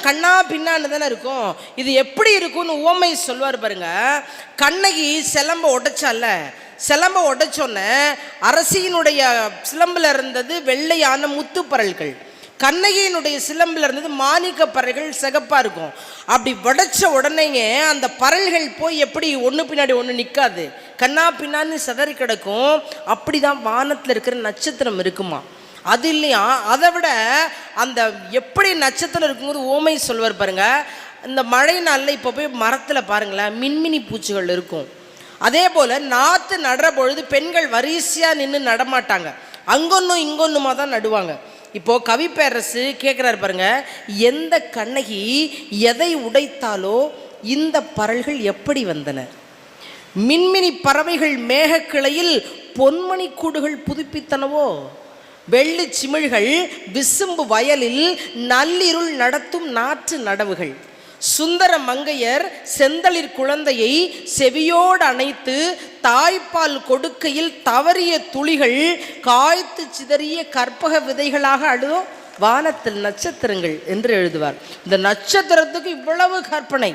கண்ணா பின்னான்னு தானே இருக்கும். இது எப்படி இருக்கும்னு உவமை சொல்வார் பாருங்க. கண்ணகி சிலம்ப உடைச்சால, சிலம்ப உடைச்சோன்னே அரசியினுடைய சிலம்பில் இருந்தது வெள்ளையான முத்து பரல்கள், கண்ணகியினுடைய சிலம்பில் இருந்தது மாணிக்க பறல்கள் சிகப்பாக இருக்கும். அப்படி உடைச்ச உடனேங்க அந்த பறல்கள் போய் எப்படி ஒன்று பின்னாடி ஒன்று நிற்காது, கண்ணா பின்னான்னு சிதறி கிடக்கும். அப்படி தான் வானத்தில் இருக்கிற நட்சத்திரம் இருக்குமா. அது இல்லையா, அதை விட அந்த எப்படி நட்சத்திரம் இருக்கும்போது ஓமை சொல்வார் பாருங்க. இந்த மழை நாளில் இப்போ போய் மரத்தில் பாருங்களேன் மின்மினி பூச்சிகள் இருக்கும். அதே போல் நாற்று நடுற பொழுது பெண்கள் வரிசையாக நின்று நடமாட்டாங்க, அங்கொன்னும் இங்கொன்னுமா தான் நடுவாங்க. இப்போது கவிப்பேரரசு கேட்குறாரு பாருங்க, எந்த கண்ணகி எதை உடைத்தாலோ இந்த பறல்கள் எப்படி வந்தன? மின்மினி பறவைகள் மேகக்கிளையில் பொன்மணி கூடுகள் புதுப்பித்தனவோ, வெள்ளி சிமிழ்கள் விசும்பு வயலில் நள்ளிருள் நடத்தும் நாற்று நடவுகள், சுந்தர மங்கையர் செந்தளிர் குழந்தையை செவியோடு அணைத்து தாய்ப்பால் கொடுக்கையில் தவறிய துளிகள் காய்த்து சிதறிய கற்பக விதைகளாக அழுதோ வானத்தில் நட்சத்திரங்கள் என்று எழுதுவார். இந்த நட்சத்திரத்துக்கு இவ்வளவு கற்பனை.